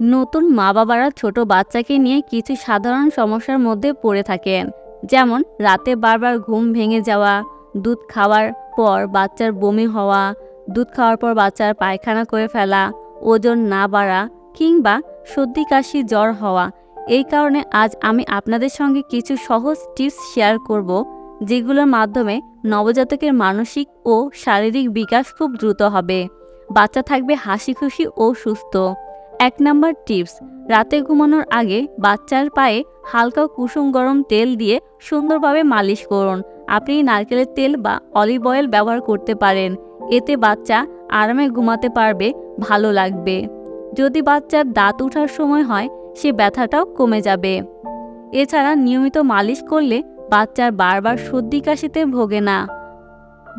নতুন মা-বাবারা ছোট বাচ্চাকে নিয়ে কিছু সাধারণ সমস্যার মধ্যে পড়ে থাকেন, যেমন রাতে বারবার ঘুম ভেঙে যাওয়া, দুধ খাওয়ার পর বাচ্চার বমি হওয়া, দুধ খাওয়ার পর বাচ্চার পায়খানা করে ফেলা, ওজন না বাড়া কিংবা সর্দি কাশি জ্বর হওয়া। এই কারণে আজ আমি আপনাদের সঙ্গে কিছু সহজ টিপস শেয়ার করব, যেগুলোর মাধ্যমে নবজাতকের মানসিক ও শারীরিক বিকাশ খুব দ্রুত হবে। বাচ্চা থাকবে হাসি খুশি ও সুস্থ। ১ নাম্বার টিপস, রাতে ঘুমানোর আগে বাচ্চার পায়ে হালকা কুসুম গরম তেল দিয়ে সুন্দরভাবে মালিশ করুন। আপনি নারকেলের তেল বা অলিভ অয়েল ব্যবহার করতে পারেন। এতে বাচ্চা আরামে ঘুমাতে পারবে, ভালো লাগবে। যদি বাচ্চার দাঁত ওঠার সময় হয়, সে ব্যথাটাও কমে যাবে। এছাড়া নিয়মিত মালিশ করলে বাচ্চার বারবার সর্দি কাশিতে ভোগে না।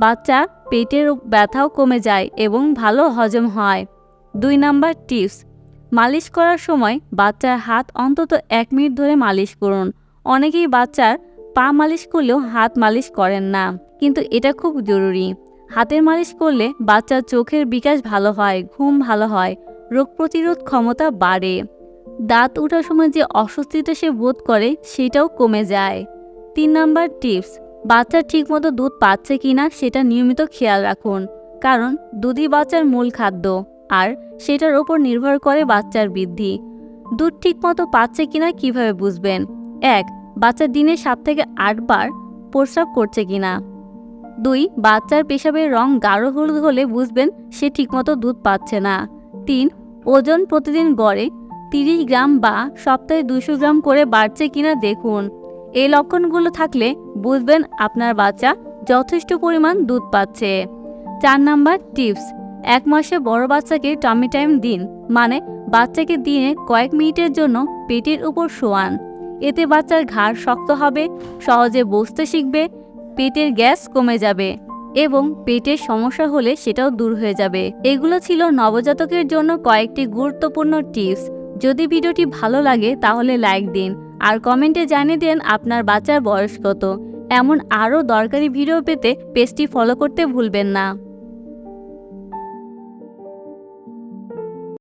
বাচ্চার পেটের ব্যথাও কমে যায় এবং ভালো হজম হয়। ২ নাম্বার টিপস, মালিশ করার সময় বাচ্চার হাত অন্তত ১ মিনিট ধরে মালিশ করুন। অনেকেই বাচ্চার পা মালিশ করলেও হাত মালিশ করেন না, কিন্তু এটা খুব জরুরি। হাতের মালিশ করলে বাচ্চার চোখের বিকাশ ভালো হয়, ঘুম ভালো হয়, রোগ প্রতিরোধ ক্ষমতা বাড়ে। দাঁত ওঠার সময় যে অস্বস্তিটা সে বোধ করে সেটাও কমে যায়। ৩ নাম্বার টিপস, বাচ্চা ঠিকমতো দুধ পাচ্ছে কিনা সেটা নিয়মিত খেয়াল রাখুন, কারণ দুধই বাচ্চার মূল খাদ্য আর সেটার ওপর নির্ভর করে বাচ্চার বৃদ্ধি। দুধ ঠিকমতো পাচ্ছে কিনা কিভাবে বুঝবেন? ১. বাচ্চা দিনে ৭ থেকে ৮ বার প্রস্রাব করছে কিনা। ২. বাচ্চার পেশাবের রং গাঢ় হলুদ হলে বুঝবেন সে ঠিকমতো দুধ পাচ্ছে না। ৩. ওজন প্রতিদিন গড়ে ৩০ গ্রাম বা সপ্তাহে ২০০ গ্রাম করে বাড়ছে কিনা দেখুন। এই লক্ষণগুলো থাকলে বুঝবেন আপনার বাচ্চা যথেষ্ট পরিমাণ দুধ পাচ্ছে। ৪ নাম্বার টিপস, ১ মাসে বড় বাচ্চাকে টামি টাইম দিন, মানে বাচ্চাকে দিনে কয়েক মিনিটের জন্য পেটের উপর শোয়ান। এতে বাচ্চার ঘাড় শক্ত হবে, সহজে বসতে শিখবে, পেটের গ্যাস কমে যাবে এবং পেটের সমস্যা হলে সেটাও দূর হয়ে যাবে। এগুলো ছিল নবজাতকের জন্য কয়েকটি গুরুত্বপূর্ণ টিপস। যদি ভিডিওটি ভালো লাগে তাহলে লাইক দিন আর কমেন্টে জানিয়ে দিন আপনার বাচ্চার বয়স কত। এমন আরও দরকারি ভিডিও পেতে পেজটি ফলো করতে ভুলবেন না।